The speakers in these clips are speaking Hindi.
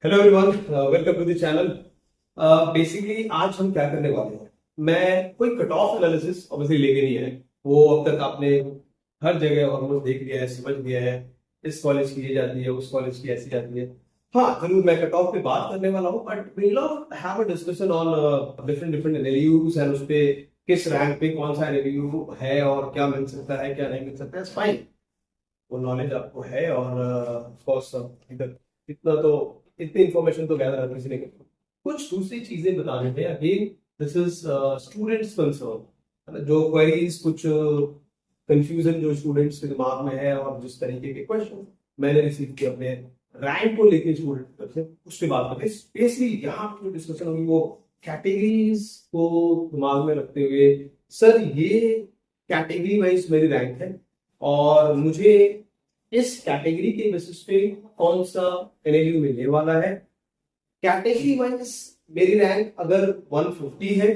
Hello everyone, welcome to the channel. Basically आज हम क्या करने वाले हैं, मैं कोई कट ऑफ एनालिसिस ऑब्वियसली लेके नहीं है। वो अब तक आपने हर जगह ऑलमोस्ट देख लिया है, समझ लिया है। इस कॉलेज की ये जाती है, उस कॉलेज की ऐसी जाती है। हाँ, जरूर मैं कट ऑफ पे बात करने वाला हूँ, but we will have a discussion on different different NLUs and उस पे किस रैंक पे कौन सा एनएलयू है और क्या मिल सकता है, क्या नहीं मिल सकता है। फाइन, वो नॉलेज आपको है और ऑफ कोर्स इतना तो इतनी इंफॉर्मेशन तो गैदर करने से नहीं करते। कुछ दूसरी चीजें बताने थे। Again this is students concern, जो क्वेरीज, कुछ कंफ्यूजन जो स्टूडेंट्स के दिमाग में है और जिस तरीके के क्वेश्चन मैंने रिसीव किए अपने रैंक को लेके स्टूडेंट की तरफ से, उसके बात करते हैं। स्पेशली यहाँ पे जो डिस्कशन होगी वो कैटेगरीज को दिमाग में रखते हुए, सर ये कैटेगरी वाइज मेरी रैंक है और मुझे इस कैटेगरी के बेसिस पे कौन सा एनएलयू मिलने वाला है। कैटेगरी वाइज मेरी रैंक अगर 150 है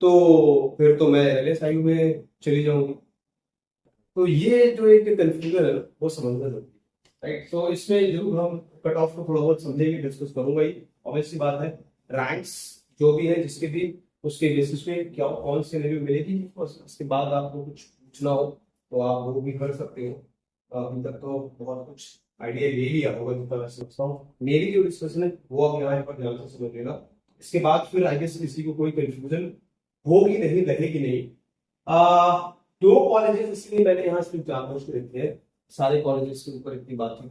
तो फिर तो मैं एलएसआई में चली जाऊंगी। तो ये जो एक कंफ्यूजन है वो समझना जरूरी है, राइट। तो इसमें जरूर हम कट ऑफ को थोड़ा बहुत समझेंगे, डिस्कस करूंगा ही। ऑब्वियसली बात है, रैंक्स जो भी है जिसके भी, उसके बेसिस पे क्या कौन सी एनएलयू मिलेगी और उसके बाद आपको कुछ पूछना हो तो आप वो भी कर सकते हो। अभी तक तो बहुत कुछ आइडिया ले लिया होगा जितना मैं सोचता हूँ। मेरी जो डिस्कशन है वो आप यहाँ पर ध्यान से समझ लेना। इसके बाद फिर आई गेस किसी को कोई कंफ्यूजन होगी नहीं, रहेगी नहीं। दो कॉलेजेस इसलिए मैंने यहाँ सिर्फ चार पोस्ट रखे हैं, सारे कॉलेजेस के ऊपर इतनी बात नहीं।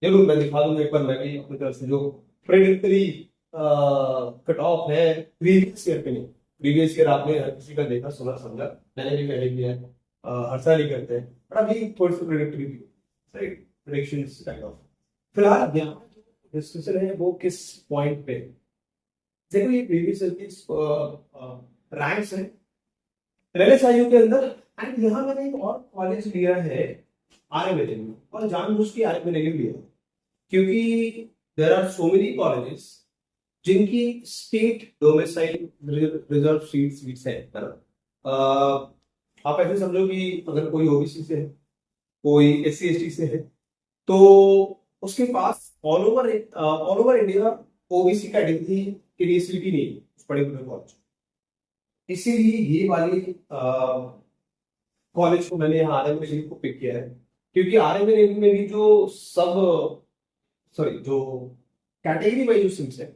जरूर मैं दिखा दूंगा एक बार मैं भी अपनी तरफ से जो प्रेडिक्टरी कट ऑफ है प्रीवियस ईयर पे। नहीं, प्रीवियस ईयर आपने हर किसी का देखा, सुना, समझा, मैंने भी पहले किया है। हर साल ही करते हैं, बट अभी थोड़ी सी प्रेडिक्टरी राइट, प्रेडिक्शंस काइंड ऑफ। फिलहाल यहाँ डिस्कशन है वो किस पॉइंट पे। देखो ये प्रीवियस ईयर की रैंक्स है एलएसआईयू के अंदर। एंड यहाँ मैंने एक और कॉलेज लिया है आरएमएलयू, और जानबूझ के आरएमएलयू लिया क्योंकि there are so many colleges जिनकी स्टेट डोमिसाइल रिजर्व सीट्स है ना। आप ऐसे समझो कि अगर कोई ओबीसी से है, कोई एससी एसटी से है, तो उसके पास all over India OBC category के लिए सीट ही नहीं है उस पर्टिकुलर कॉलेज। इसीलिए ये वाली कॉलेज को मैंने यहाँ आरएमएलयू को पिक किया है, क्योंकि आरएमएलयू में भी जो जो कैटेगरी वाइज जो सीट्स है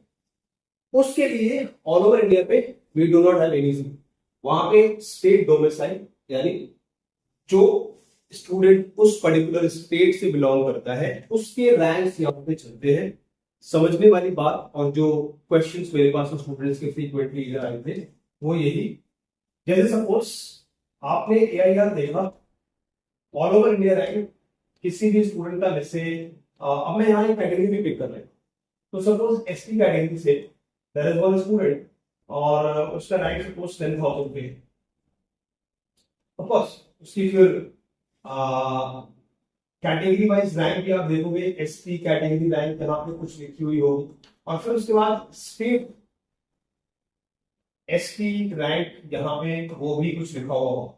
उसके लिए ऑल ओवर इंडिया पे we do not have any seat. वहां पे स्टेट डोमिसाइल यानी जो स्टूडेंट उस पर्टिकुलर स्टेट से बिलोंग करता है उसके रैंक्स यहाँ पे चलते हैं। समझने वाली बात, और जो क्वेश्चंस मेरे पास स्टूडेंट्स के फ्रीक्वेंटली इधर आए थे वो यही, जैसे सपोज आपने एआईआर देखा ऑल ओवर इंडिया रैंक किसी भी स्टूडेंट का, जैसे अब मैं यहाँ एक कैटेगरी भी पिक कर रहा हूँ। तो सपोज एसटी कैटेगरी से देयर इज वन स्टूडेंट और उसका रैंक सपोज 10,000 पे। ऑफ कोर्स उसकी फिर कैटेगरी वाइज रैंक भी आप देखोगे, एसटी कैटेगरी रैंक यहाँ पे कुछ लिखी हुई होगी, और फिर उसके बाद स्टेट एसटी रैंक यहाँ पे वो भी कुछ लिखा हुआ होगा।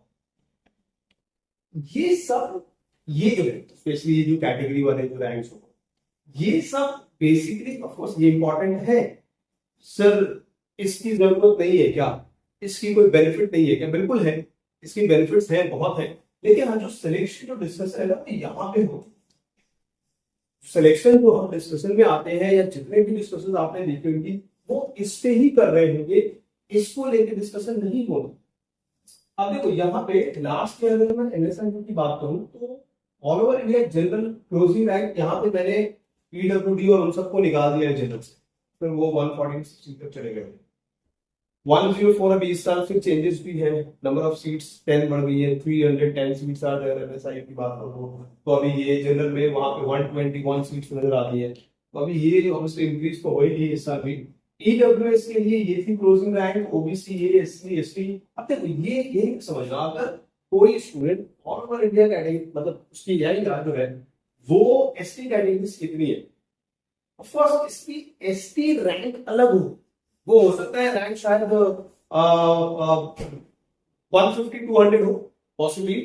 ये सब, ये जो है स्पेशली जो कैटेगरी वाले जो रैंक्स हो, ये सब बेसिकली ऑफ कोर्स ये इंपॉर्टेंट है। सर इसकी जरूरत नहीं है क्या, इसकी कोई बेनिफिट नहीं है क्या? बिल्कुल है, इसकी बेनिफिट्स हैं, बहुत है। लेकिन हम जो सिलेक्शन जो डिस्कशन है ना यहाँ पे हो, सिलेक्शन जो हम डिस्कशन में आते हैं या जितने भी डिस्कशन आपने देखे होंगे वो इस पे ही कर रहे होंगे, इसको लेके डिस्कशन नहीं होगा। अब देखो यहाँ पे लास्ट ईयर अगर मैं एलएसआईयू की बात करूं तो all over India general closing rank यहाँ पे मैंने पीडब्ल्यूडी और उन सबको निकाल दिया जनरल से, फिर वो 140 तक चले गए। 104 अभी इस साल फिर चेंजेस भी है, नंबर ऑफ सीट्स 10 बढ़ गई है, 310 सीट्स आ रहे हैं एलएसआईयू की बात करो तो अभी ये जनरल में वहां पे 121 सीट्स नजर आ रही है। तो अभी ये ऑब्वियसली इंक्रीज तो होगी इस साल भी। ईडब्ल्यूएस के लिए ये थी क्लोजिंग रैंक, ओबीसी ये, एससी एसटी। अब देखो ये समझना, अगर कोई student all over India category मतलब उसकी यही जो है वो एसटी कैटेगरी से कितनी है, ऑफ कोर्स इसकी एसटी रैंक अलग वो हो सकता है रैंक शायद 150 200 हो पॉसिबली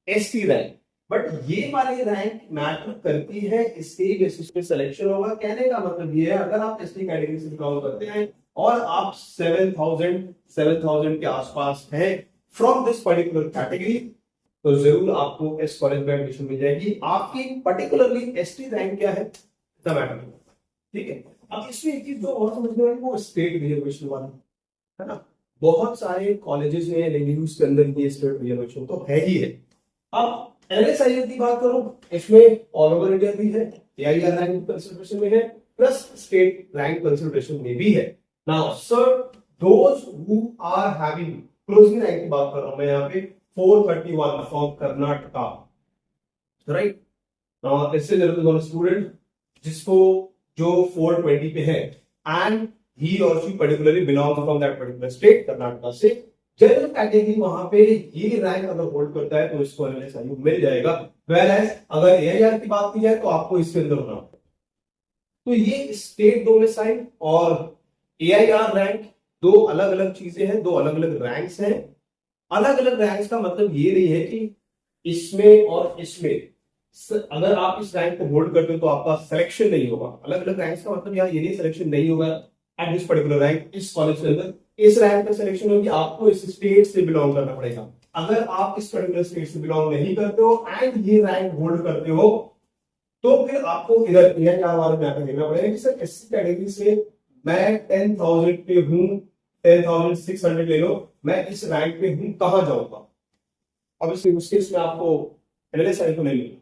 एसटी रैंक, बट ये वाली रैंक मैटर करती है, इसके बेसिस पे सिलेक्शन होगा। कहने का मतलब ये है, अगर आप एसटी कैटेगरी से बिलोंग करते हैं और आप 7,000 के आसपास हैं फ्रॉम दिस पर्टिकुलर कैटेगरी, तो जरूर आपको इस कॉलेज में एडमिशन मिल जाएगी। आपकी पर्टिकुलरली एसटी रैंक क्या है इतना मैटर नहीं करता, ठीक है। अब इसमें एक चीज जो और समझने वाली वो स्टेट रिजर्वेशन वाला है ना। बहुत सारे कॉलेजेस में एलएनयूज के अंदर ये स्टेट रिजर्वेशन तो है ही है। अब एनएसआईएल की बात करूं, इसमें ऑल ओवर इंडिया भी है, एआईआर रैंक कंसिडरेशन में है, प्लस स्टेट रैंक कंसिडरेशन में भी है। Now sir, those who are having closing rank की बात कर रहा हूं मैं यहाँ पे 431 फ्रॉम कर्नाटका, राइट। नाउ इससे जरूर स्टूडेंट जिसको जो 420 पे है and he or she particularly belongs from that particular state, Karnataka से, जनरल कैटेगरी वहां पे ये रैंक अगर होल्ड करता है तो इसको एनएसआईयू मिल जाएगा। वेयर अगर एआईआर की बात की जाए तो आपको इसके अंदर होना। तो ये स्टेट डोमिसाइल और एआईआर रैंक दो अलग अलग चीजें हैं, दो अलग अलग रैंक्स हैं। अलग अलग रैंक्स का मतलब ये नहीं है कि इसमें और इसमें अगर आप इस रैंक को होल्ड करते हो तो आपका सिलेक्शन नहीं होगा। अलग अलग रैंक्स का मतलब यहाँ ये नहीं सिलेक्शन नहीं होगा एट दिस पर्टिकुलर रैंक, इस कॉलेज के अंदर इस रैंक का सिलेक्शन होगी, आपको इस स्टेट से बिलोंग करना पड़ेगा। अगर आप इस पर्टिकुलर स्टेट से बिलोंग नहीं करते हो एंड ये रैंक होल्ड करते हो तो फिर आपको इधर एआईआर वाले में आकर देखना पड़ेगा कि सर एससी कैटेगरी से मैं 10,000 पे हूँ, 10,600 ले लो, मैं इस रैंक पे हूँ, कहाँ जाऊंगा। अब उस केस में आपको एनएलएसआई को नहीं मिलेगा,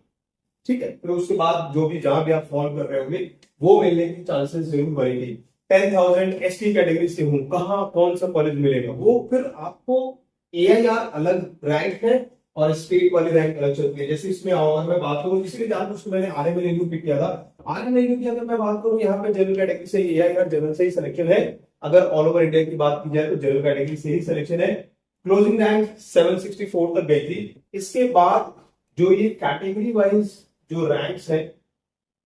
ठीक है। फिर उसके बाद जो भी जहां भी आप फॉलो कर रहे होंगे वो मिलने की चांसेस जरूर बढ़ेगी। 10,000 एसटी कैटेगरी से हूं, कहाँ कौन सा कॉलेज मिलेगा, वो फिर आपको एआईआर अलग रैंक है और स्टेट वाली रैंक अलग चलती है। जैसे इसमें अगर मैं बात करूं, इसलिए जानबूझ के मैंने आरएमएलयू पिक किया था। आरएमएलयू की अगर मैं बात करूं, यहाँ पे जनरल कैटेगरी से एआईआर जनरल से ही सिलेक्शन है। अगर ऑल ओवर इंडिया की बात की जाए तो जनरल कैटेगरी से ही सिलेक्शन है। क्लोजिंग रैंक 764 तक गई थी। इसके बाद जो ये कैटेगरी वाइज जो रैंक्स है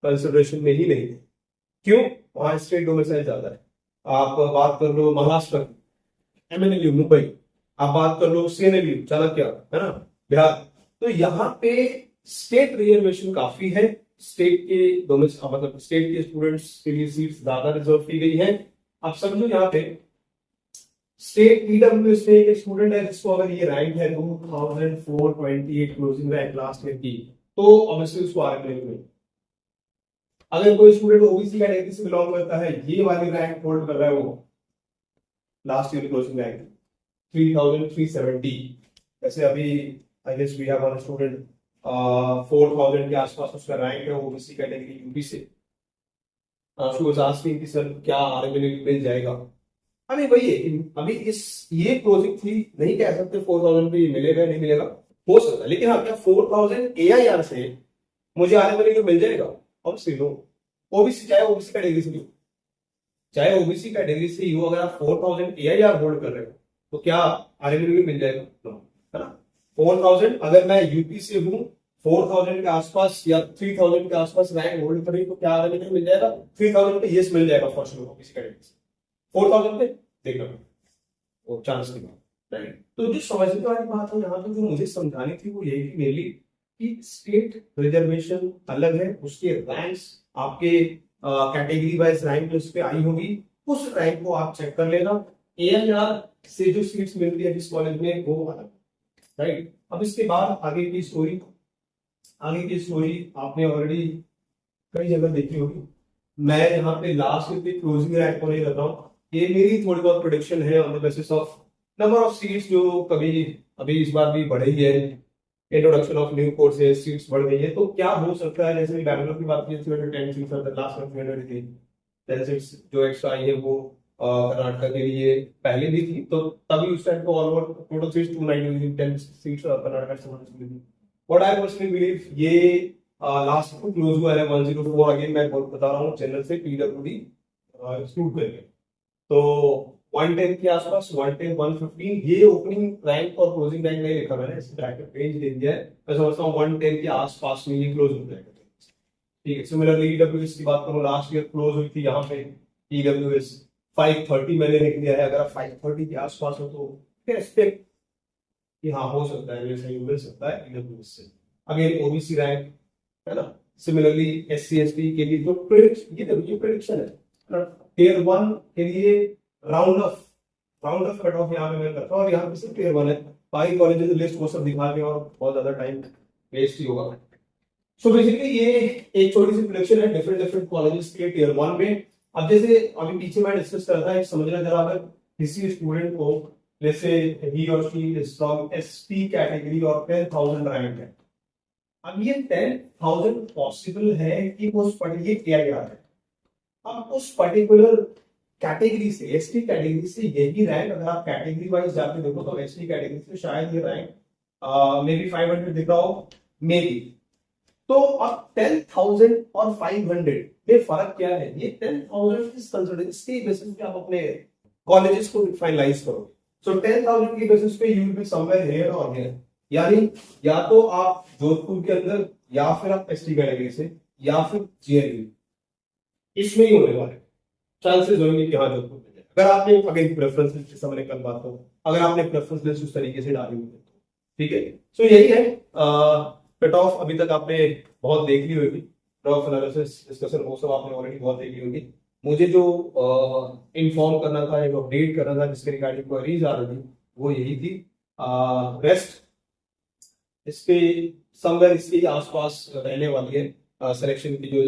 कंसिडरेशन में ही नहीं थे। क्यों? वहां स्टेट डोमिसाइल ज्यादा है। आप बात कर लो महाराष्ट्र की, एमएनएलयू मुंबई, आप बात कर लो सीएनएलयू चाणक्य, है ना, बिहार। तो यहाँ पे स्टेट रिजर्वेशन काफी है। स्टेट के मतलब स्टेट के स्टूडेंट्स के लिए सीट्स ज्यादा रिजर्व की गई है। आप समझो यहाँ पे स्टेट ईडब्ल्यूएस में एक स्टूडेंट है जिसको अगर ये रैंक है 2428 क्लोजिंग रैंक लास्ट ईयर की, तो ऑब्वियसली उसको आरएमएलयू में। अगर कोई स्टूडेंट ओबीसी कैटेगरी से बिलोंग करता है, ये वाली रैंक होल्ड कर रहा है, वो लास्ट ईयर क्लोजिंग रैंक 3370। जैसे अभी I guess we have one student 4000 के आसपास उसका रैंक है, ओबीसी कैटेगरी यूपी से। शी वाज आस्किंग कि सर क्या आरएमएलयू मिल जाएगा। अभी वही है कि अभी ये क्लोजिंग थी, नहीं कह सकते 4000 पे मिलेगा नहीं मिलेगा, हो सकता है। लेकिन हाँ, क्या 4000 एआईआर से मुझे आरएमएलयू मिल जाएगा? Obviously no. ओबीसी चाहे ओबीसी कैटेगरी से भी, चाहे ओबीसी कैटेगरी से हो, अगर आप 4000 एआईआर होल्ड कर रहे हो तो क्या आरएमएलयू मिल जाएगा? नो, है ना। 4000 अगर मैं यूपी से हूं, 4000 के आसपास या 3000 के आसपास रैंक होल्ड कर रही तो क्या आरएमएलयू मिल जाएगा? 3000 पे यस मिल जाएगा फॉर श्योर ओबीसी कैटेगरी से। 4000 पे देखना वो चांस नहीं, राइट। तो जो समझने वाली बात है यहाँ पे जो मुझे समझानी थी वो यही थी मेनली कि स्टेट रिजर्वेशन अलग है, उसके रैंक्स आपके कैटेगरी वाइज रैंक लिस्ट पे आई होगी, उस रैंक को आप चेक कर लेना। एआईआर से जो सीट्स मिल रही है जिस कॉलेज में वो अलग, राइट। अब इसके बाद आगे की स्टोरी आपने ऑलरेडी कई जगह देखी होगी। मैं यहाँ पे लास्ट ईयर की क्लोजिंग रैंक को नहीं कर रहा हूँ, ये मेरी थोड़ी बहुत प्रोडिक्शन है on the basis of number of seats जो कभी अभी इस बार भी बढ़ी है, introduction of new courses, seats बढ़ गई है। तो क्या हो सकता है, जैसे बैंगलोर की बात की 10 सीट्स लास्ट मंथ में थी, 10 सीट्स जो एक्स्ट्रा आई है वो कर्नाटका के लिए पहले भी थी, तो तभी उस टाइम को all over total seats 290 10 seats Karnataka से थी। व्हाट आई पर्सनली बिलीव ये लास्ट को क्लोज हुआ है 104। अगेन मैं बता रहा हूँ जनरल से पीडब्ल्यूडी एक्सक्लूड करके, तो 110 के आसपास 110 115 ये ओपनिंग रैंक और क्लोजिंग रैंक नहीं लिखा मैंने, इस ब्रैकेट पेज दे दिया है। मैं समझता हूँ 110 के आसपास में ये क्लोज हो जाएगा, ठीक है। सिमिलरली ईडब्ल्यूएस की बात करूँ, लास्ट ईयर क्लोज हुई थी यहाँ पे ईडब्ल्यूएस 530 मैंने लिख दिया है। अगर आप 530 के आसपास हो तो फिर एक्सपेक्ट कि हाँ हो सकता है, सही मिल सकता है ईडब्ल्यूएस से। अगेन ओबीसी रैंक, है ना। सिमिलरली एससी एसटी के लिए जो प्रेडिक्शन, ये प्रेडिक्शन है टियर 1 के लिए राउंड ऑफ कट ऑफ यहाँ पे मैं करता हूँ, और यहाँ पे सिर्फ टियर 1 है, बाकी कॉलेजेस लिस्ट वो सब दिखा के और बहुत ज्यादा टाइम वेस्ट ही होगा। सो बेसिकली ये एक छोटी सी प्रेडिक्शन है डिफरेंट डिफरेंट कॉलेजेस के टियर 1 में। अब जैसे अभी पीछे मैं डिस्कस कर रहा था, एक समझना जरा, अगर किसी स्टूडेंट को जैसे ही और she is from ST category और 10,000 रैंक है, अब ये 10,000 पॉसिबल है कि वो उस पर्टिकुलर किया गया है, अब उस पर्टिकुलर कैटेगरी से, एसटी कैटेगरी से यही रैंक, अगर आप कैटेगरी वाइज जाके देखो तो एसटी कैटेगरी से शायद ये रैंक मे बी 500 दिख रहा हो, मे बी। तो अब 10,000 और 500 में फर्क क्या है? ये 10,000 इज कंसिडर्ड, इसके बेसिस पे आप अपने कॉलेजेस को फाइनलाइज करो। सो 10,000 के बेसिस पे you will be somewhere here और हियर, यानी या तो आप जोधपुर के अंदर, या फिर आप एसटी कैटेगरी से, या फिर जीएनयू, इसमें ही होने वाले चांसेस होंगे कि हाँ जोधपुर में जाए। अगर आपने अगेन प्रेफरेंस लिस्ट, जैसा मैंने कल बात करूँ, अगर आपने प्रेफरेंस लिस्ट उस तरीके से डाली हुई है, ठीक है। सो यही है कट ऑफ। अभी तक आपने बहुत देख ली होगी, कट ऑफ एनालिसिस डिस्कशन वो सब आपने ऑलरेडी बहुत देख ली होगी। मुझे जो इन्फॉर्म करना था, एक अपडेट करना था जिसके रिगार्डिंग क्वेरीज आ रही थी, वो यही थी। रेस्ट इसके समवेयर इसके आसपास रहने वाली है। सिलेक्शन की जो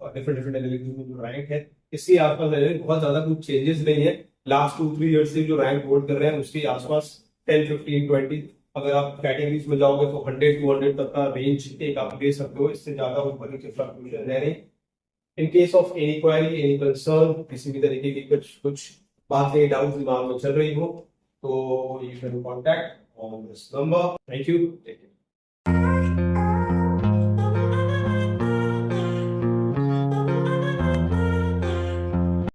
डिफरेंट डिफरेंट एनालिसिस में जो रैंक है, इसके आसपास रहने, बहुत ज्यादा कुछ चेंजेस नहीं है। लास्ट 2-3 ईयर से जो रैंक होल्ड कर रहे हैं उसके आसपास 10, 15, 20, अगर आप कैटेगरीज में जाओगे तो 100-200 तक का रेंज एक आप ले सकते हो, इससे ज्यादा ऊपर नीचे फ्लक्चुएशन रह रही। In case of any query, any concern, किसी भी तरीके की कुछ बातें, डाउट दिमाग में चल रही हो, तो you can contact on this number. Thank you.